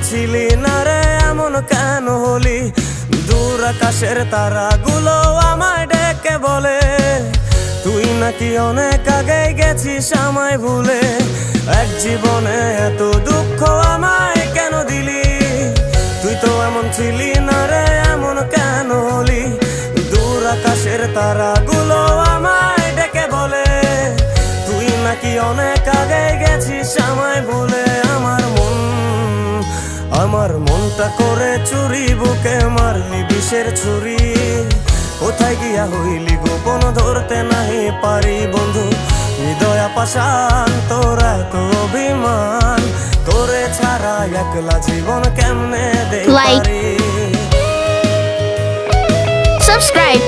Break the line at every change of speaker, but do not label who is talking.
ছিলি না রে এমন কেন হলি? দূর আকাশের তারাগুলো আমায় ডেকে বলে তুই নাকি অনেক আগে গেছিস আমায় ভুলে। এক জীবনে এত দুঃখ আমায় কেন দিলি? তুই তো এমন ছিলি না রে এমন কেন হলি? দূর আকাশের তারাগুলো আমায় ডেকে বলে তুই নাকি অনেক আগে গেছিস আমায় ভুলে। আমার মনটা করে চুরি, বুকে মারলি বিষের ছুরি। কোথায় গিয়া হইলি গোপন ধরতে নাহি পারি বন্ধু। হৃদয় পাষাণ তোর এত অভিমান, তোরে ছাড়া একলা জীবন কেমনে দেই পারি।
Subscribe.